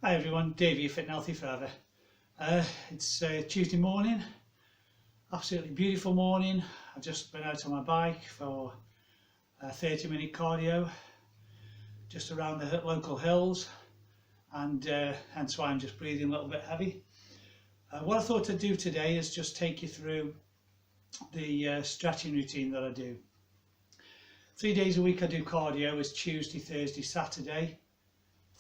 Hi everyone, Dave here, Fit and Healthy Forever. It's Tuesday morning, absolutely beautiful morning. I've just been out on my bike for a 30-minute cardio just around the local hills, and hence why I'm just breathing a little bit heavy. What I thought I'd do today is just take you through the stretching routine that I do. 3 days a week I do cardio. It's Tuesday, Thursday, Saturday.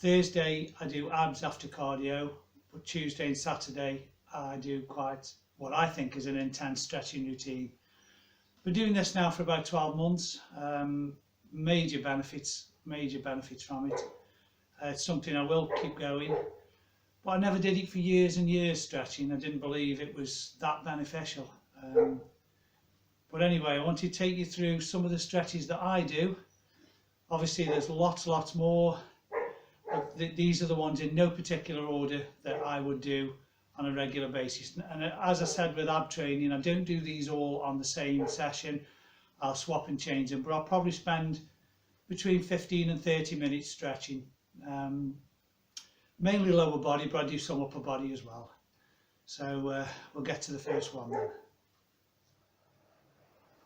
Thursday I do abs after cardio, but Tuesday and Saturday I do quite what I think is an intense stretching routine. Been doing this now for about 12 months. Major benefits from it. It's something I will keep going, but I never did it for years and years, stretching. I didn't believe it was that beneficial. But anyway, I want to take you through some of the stretches that I do. Obviously there's lots more. These are the ones in no particular order that I would do on a regular basis. And as I said with ab training, I don't do these all on the same session. I'll swap and change them, but I'll probably spend between 15 and 30 minutes stretching. Mainly lower body, but I do some upper body as well. So we'll get to the first one then.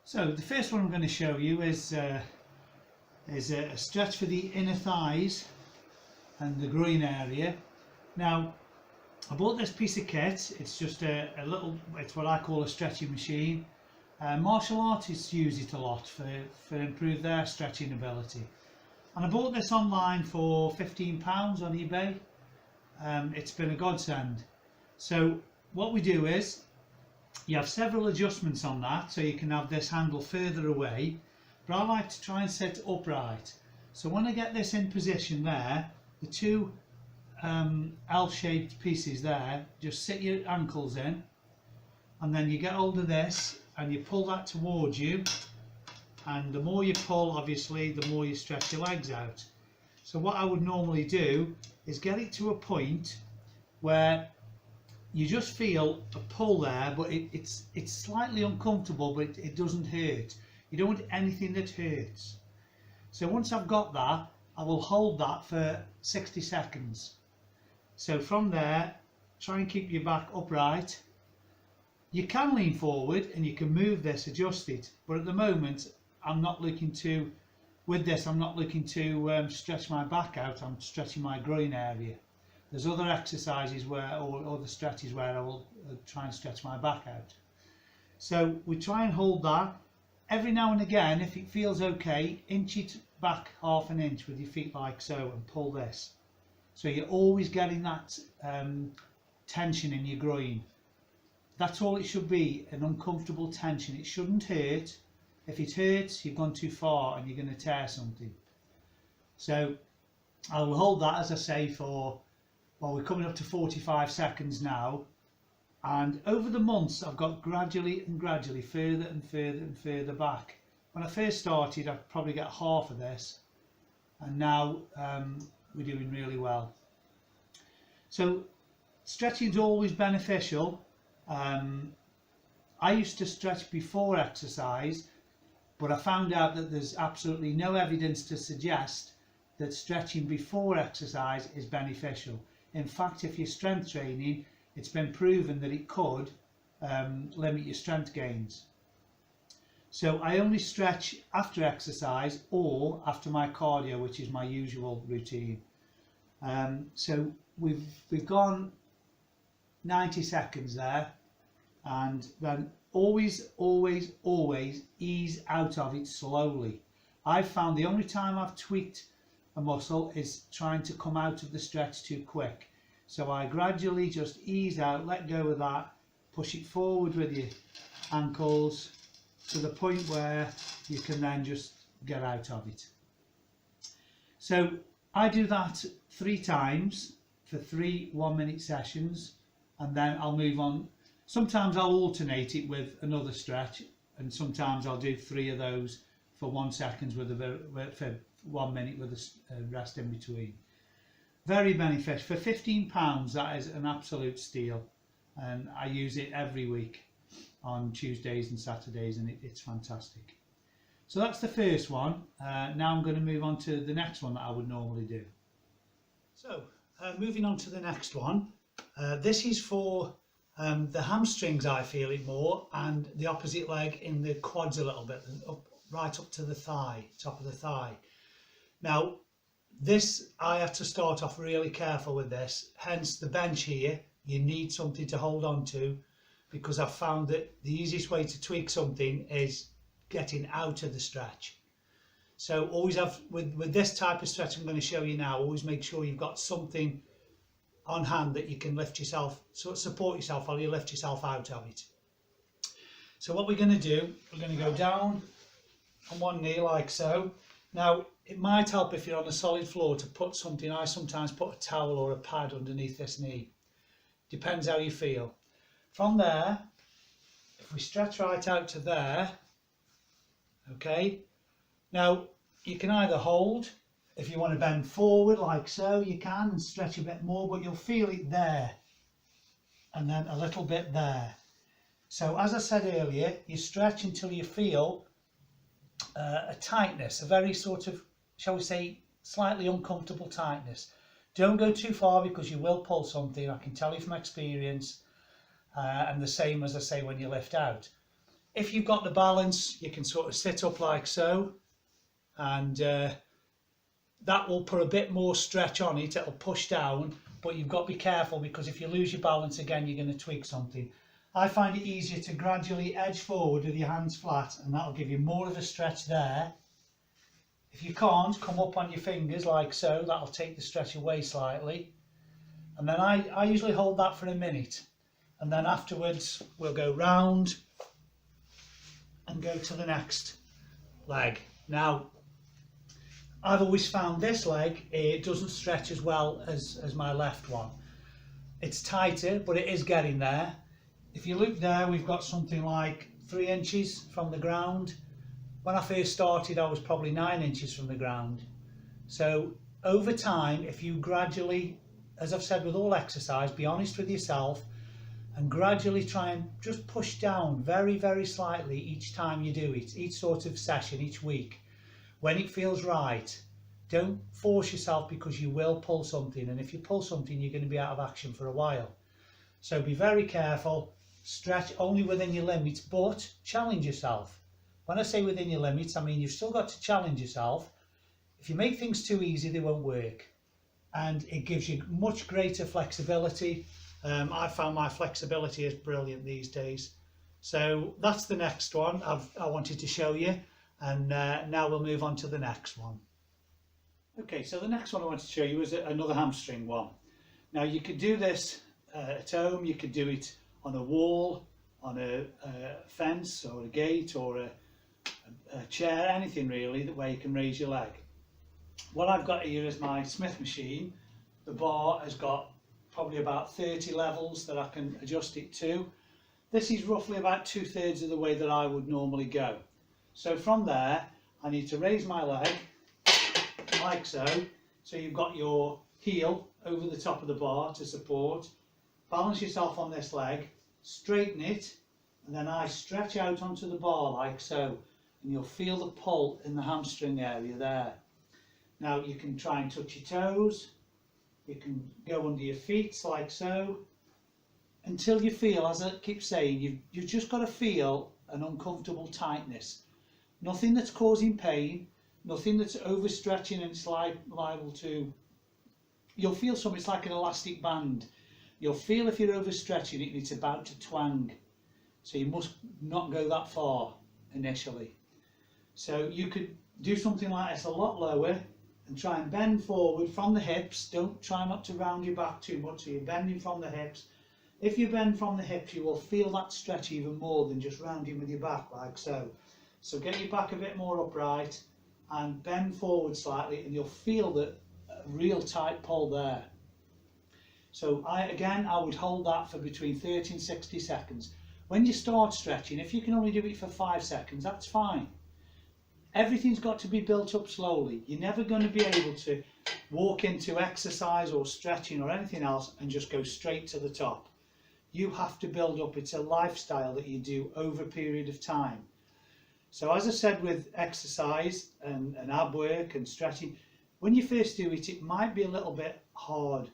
So the first one I'm going to show you is a stretch for the inner thighs and the groin area. Now, I bought this piece of kit. It's just it's what I call a stretching machine. Martial artists use it a lot for improve their stretching ability. And I bought this online for £15 on eBay. It's been a godsend. So what we do is, you have several adjustments on that, so you can have this handle further away, but I like to try and set it upright. So when I get this in position there, the two L-shaped pieces there, just sit your ankles in, and then you get hold of this and you pull that towards you, and the more you pull, obviously, the more you stretch your legs out. So what I would normally do is get it to a point where you just feel a pull there, but it's slightly uncomfortable, but it doesn't hurt. You don't want anything that hurts. So once I've got that, I will hold that for 60 seconds. So from there, try and keep your back upright. You can lean forward and you can move this, adjust it, but at the moment I'm not looking to, with this I'm not looking to stretch my back out, I'm stretching my groin area. There's other exercises or other stretches where I will try and stretch my back out. So we try and hold that. Every now and again, if it feels okay, inch it back half an inch with your feet like so and pull this. So you're always getting that tension in your groin. That's all it should be, an uncomfortable tension. It shouldn't hurt. If it hurts, you've gone too far and you're going to tear something. So I will hold that, as I say, for, well, we're coming up to 45 seconds now, and over the months I've got gradually further and further back. When I first started I'd probably get half of this, and now we're doing really well. So stretching is always beneficial. I used to stretch before exercise, but I found out that there's absolutely no evidence to suggest that stretching before exercise is beneficial. In fact, if you're strength training, it's been proven that it could limit your strength gains. So I only stretch after exercise or after my cardio, which is my usual routine. So we've gone 90 seconds there, and then always ease out of it slowly. I've found the only time I've tweaked a muscle is trying to come out of the stretch too quick. So I gradually just ease out, let go of that, push it forward with your ankles to the point where you can then just get out of it. So I do that 3 times for 3 1-minute sessions, and then I'll move on. Sometimes I'll alternate it with another stretch, and sometimes I'll do 3 of those for 1 second for 1 minute with a rest in between. Very beneficial. For £15, that is an absolute steal, and I use it every week on Tuesdays and Saturdays, and it's fantastic. So that's the first one. Now I'm going to move on to the next one that I would normally do. So moving on to the next one. This is for the hamstrings, I feel it more, and the opposite leg in the quads a little bit, right up to the thigh, top of the thigh. Now, this, I have to start off really careful with this, hence the bench here. You need something to hold on to, because I've found that the easiest way to tweak something is getting out of the stretch. So always have, with this type of stretch I'm going to show you now, always make sure you've got something on hand that you can lift yourself, sort of support yourself while you lift yourself out of it. So what we're going to do, we're going to go down on one knee like so. Now, it might help if you're on a solid floor to put something. I sometimes put a towel or a pad underneath this knee. Depends how you feel. From there, if we stretch right out to there, okay. Now, you can either hold, if you want to bend forward like so, you can, and stretch a bit more, but you'll feel it there, and then a little bit there. So as I said earlier, you stretch until you feel a tightness, a very sort of, shall we say, slightly uncomfortable tightness. Don't go too far because you will pull something, I can tell you from experience, and the same as I say when you lift out. If you've got the balance, you can sort of sit up like so, and that will put a bit more stretch on it, it'll push down, but you've got to be careful because if you lose your balance again, you're going to tweak something. I find it easier to gradually edge forward with your hands flat, and that'll give you more of a stretch there. If you can't, come up on your fingers like so, that'll take the stretch away slightly. And then I usually hold that for a minute, and then afterwards we'll go round and go to the next leg. Now, I've always found this leg, it doesn't stretch as well as my left one. It's tighter, but it is getting there. If you look there, we've got something like 3 inches from the ground. When I first started, I was probably 9 inches from the ground. So over time, if you gradually, as I've said with all exercise, be honest with yourself and gradually try and just push down very, very slightly each time you do it, each sort of session, each week. When it feels right, don't force yourself because you will pull something, and if you pull something, you're going to be out of action for a while. So be very careful, stretch only within your limits, but challenge yourself. When I say within your limits, I mean you've still got to challenge yourself. If you make things too easy, they won't work, and it gives you much greater flexibility. I found my flexibility is brilliant these days. So that's the next one I wanted to show you. And now we'll move on to the next one. Okay, so the next one I want to show you is another hamstring one. Now you could do this at home, you could do it on a wall, on a fence or a gate or a chair, anything really, where you can raise your leg. What I've got here is my Smith machine. The bar has got probably about 30 levels that I can adjust it to. This is roughly about 2/3 of the way that I would normally go. So from there, I need to raise my leg, like so. So you've got your heel over the top of the bar to support. Balance yourself on this leg, straighten it, and then I stretch out onto the bar like so. And you'll feel the pull in the hamstring area there. Now you can try and touch your toes. You can go under your feet like so. Until you feel, as I keep saying, you've just got to feel an uncomfortable tightness. Nothing that's causing pain, nothing that's overstretching and it's liable to, you'll feel something, it's like an elastic band. You'll feel if you're overstretching it and it's about to twang. So you must not go that far initially. So you could do something like this a lot lower and try and bend forward from the hips. Don't try not to round your back too much, so you're bending from the hips. If you bend from the hips, you will feel that stretch even more than just rounding with your back like so. So get your back a bit more upright and bend forward slightly, and you'll feel that real tight pull there. So I would hold that for between 30 and 60 seconds. When you start stretching, if you can only do it for 5 seconds, that's fine. Everything's got to be built up slowly. You're never going to be able to walk into exercise or stretching or anything else and just go straight to the top. You have to build up. It's a lifestyle that you do over a period of time. So as I said with exercise and ab work and stretching, when you first do it, it might be a little bit hard.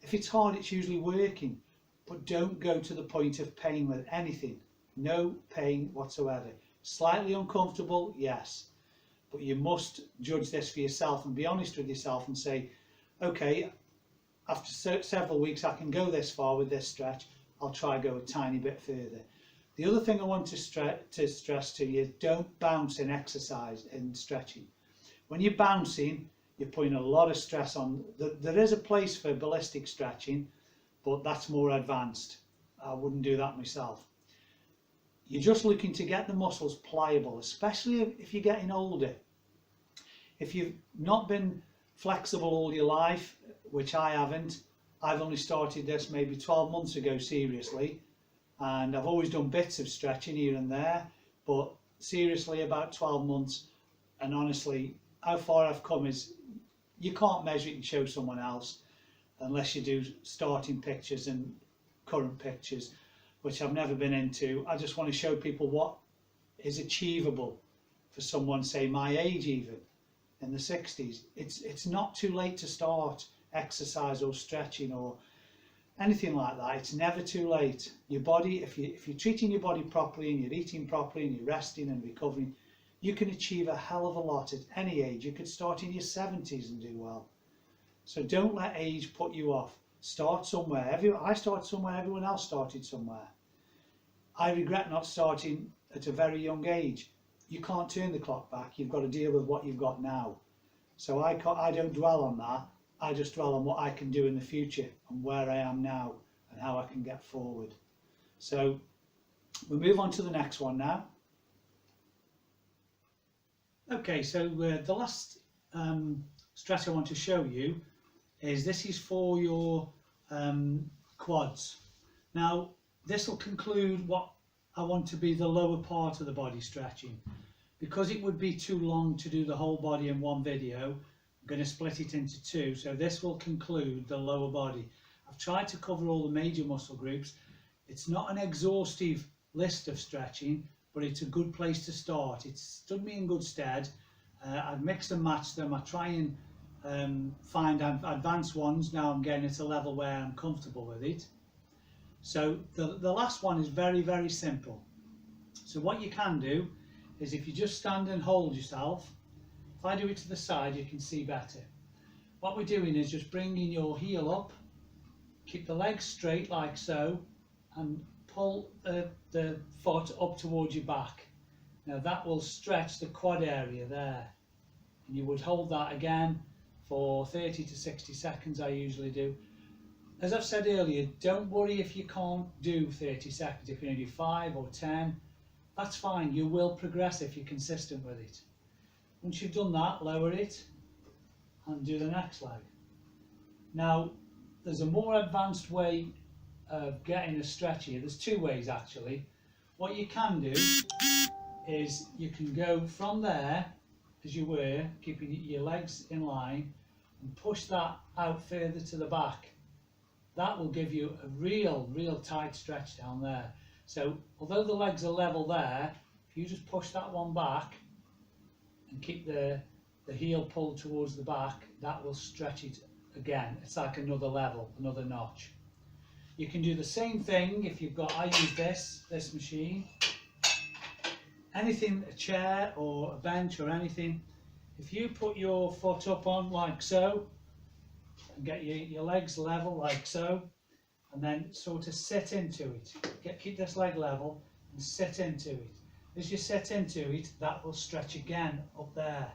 If it's hard, it's usually working, but don't go to the point of pain with anything. No pain whatsoever. Slightly uncomfortable, yes, but you must judge this for yourself and be honest with yourself and say, okay, after several weeks I can go this far with this stretch, I'll try go a tiny bit further. The other thing I want to stress to you is don't bounce in exercise in stretching. When you're bouncing, you're putting a lot of stress on. There is a place for ballistic stretching, but that's more advanced. I wouldn't do that myself. You're just looking to get the muscles pliable, especially if you're getting older. If you've not been flexible all your life, which I haven't, I've only started this maybe 12 months ago seriously, and I've always done bits of stretching here and there, but seriously about 12 months, and honestly how far I've come is you can't measure it and show someone else unless you do starting pictures and current pictures, which I've never been into. I just want to show people what is achievable for someone, say my age, even in the 60s. It's not too late to start exercise or stretching or anything like that. It's never too late. Your body, if you're treating your body properly and you're eating properly and you're resting and recovering, you can achieve a hell of a lot at any age. You could start in your 70s and do well. So don't let age put you off. Start somewhere. I started somewhere, everyone else started somewhere. I regret not starting at a very young age. You can't turn the clock back. You've got to deal with what you've got now. So I don't dwell on that. I just dwell on what I can do in the future and where I am now and how I can get forward. So we'll move on to the next one now. Okay, so the last stretch I want to show you is this is for your quads. Now this will conclude what I want to be the lower part of the body stretching. Because it would be too long to do the whole body in one video, I'm going to split it into two, so this will conclude the lower body. I've tried to cover all the major muscle groups. It's not an exhaustive list of stretching, but it's a good place to start. It's stood me in good stead. I've mixed and matched them. I try and find advanced ones. Now I'm getting at a level where I'm comfortable with it. So the last one is very, very simple. So what you can do is if you just stand and hold yourself, if I do it to the side you can see better. What we're doing is just bringing your heel up, keep the legs straight like so, and pull the foot up towards your back. Now that will stretch the quad area there, and you would hold that again for 30 to 60 seconds. I usually do. As I've said earlier, don't worry if you can't do 30 seconds. If you're going to do 5 or 10, that's fine. You will progress if you're consistent with it. Once you've done that, lower it and do the next leg. Now there's a more advanced way of getting a stretch here. There's two ways actually. What you can do is you can go from there as you were, keeping your legs in line, and push that out further to the back. That will give you a real tight stretch down there. So although the legs are level there, if you just push that one back and keep the heel pulled towards the back, that will stretch it again. It's like another level, another notch. You can do the same thing if you've got, I use this machine, anything, a chair or a bench or anything. If you put your foot up on like so, and get your legs level like so, and then sort of sit into it. Keep this leg level and sit into it. As you sit into it, that will stretch again up there.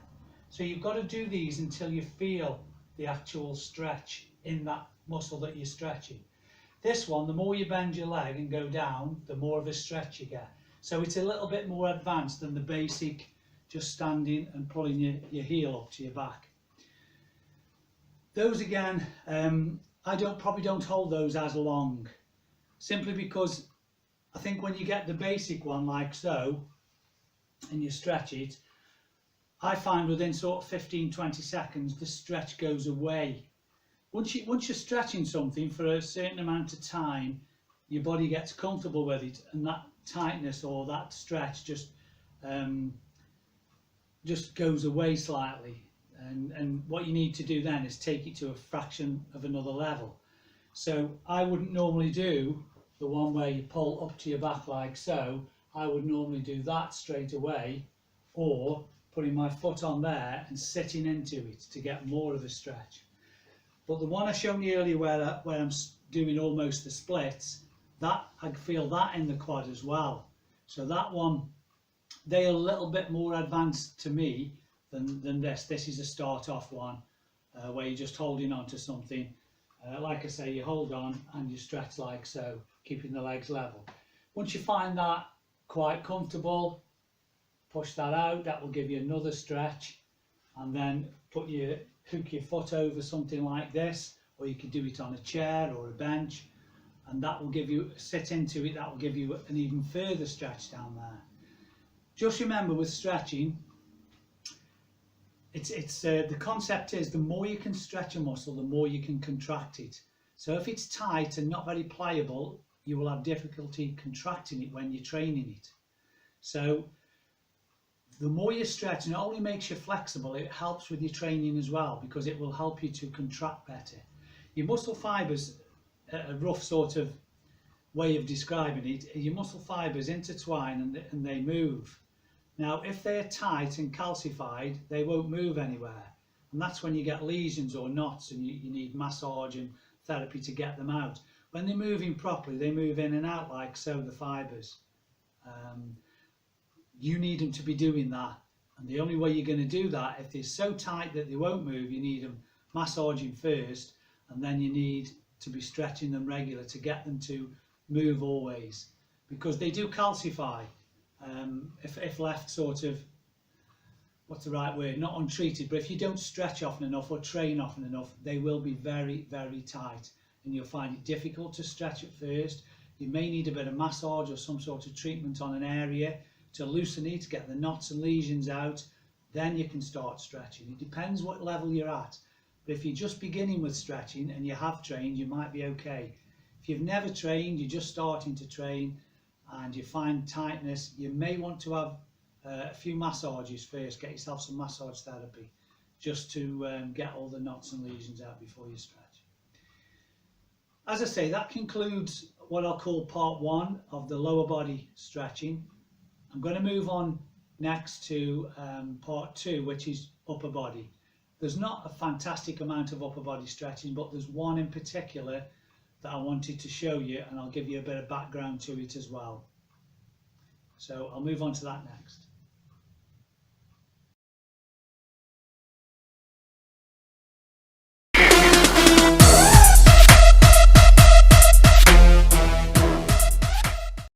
So you've got to do these until you feel the actual stretch in that muscle that you're stretching. This one, the more you bend your leg and go down, the more of a stretch you get. So it's a little bit more advanced than the basic just standing and pulling your heel up to your back. Those again, I probably don't hold those as long, simply because I think when you get the basic one like so and you stretch it, I find within sort of 15-20 seconds the stretch goes away. Once you're stretching something for a certain amount of time, your body gets comfortable with it, and that tightness or that stretch just goes away slightly. And what you need to do then is take it to a fraction of another level. So I wouldn't normally do the one where you pull up to your back like so. I would normally do that straight away, or putting my foot on there and sitting into it to get more of a stretch. But the one I showed you earlier where I'm doing almost the splits, that I feel that in the quad as well. So that one, they're a little bit more advanced to me than this. This is a start off one where you're just holding on to something. Like I say, you hold on and you stretch like so, keeping the legs level. Once you find that quite comfortable, push that out. That will give you another stretch, and then hook your foot over something like this, or you can do it on a chair or a bench, and that will give you, sit into it, that will give you an even further stretch down there. Just remember with stretching, the concept is the more you can stretch a muscle, the more you can contract it. So if it's tight and not very pliable, you will have difficulty contracting it when you're training it. So the more you stretch, not only makes you flexible, it helps with your training as well, because it will help you to contract better. Your muscle fibres, a rough sort of way of describing it, your muscle fibres intertwine and they move. Now, if they're tight and calcified, they won't move anywhere. And that's when you get lesions or knots and you need massage and therapy to get them out. When they're moving properly, they move in and out like so, the fibres. You need them to be doing that. And the only way you're going to do that, if they're so tight that they won't move, you need them massaging first, and then you need to be stretching them regular to get them to move always. Because they do calcify. If left sort of, what's the right word, not untreated, but if you don't stretch often enough or train often enough, they will be very, very tight, and you'll find it difficult to stretch at first. You may need a bit of massage or some sort of treatment on an area to loosen it, to get the knots and lesions out. Then you can start stretching. It depends what level you're at, but if you're just beginning with stretching and you have trained, you might be okay. If you've never trained, you're just starting to train, and you find tightness, you may want to have a few massages first. Get yourself some massage therapy just to get all the knots and lesions out before you stretch. As I say, that concludes what I'll call part one of the lower body stretching. I'm going to move on next to part two, which is upper body. There's not a fantastic amount of upper body stretching, but there's one in particular that I wanted to show you, and I'll give you a bit of background to it as well. So I'll move on to that next.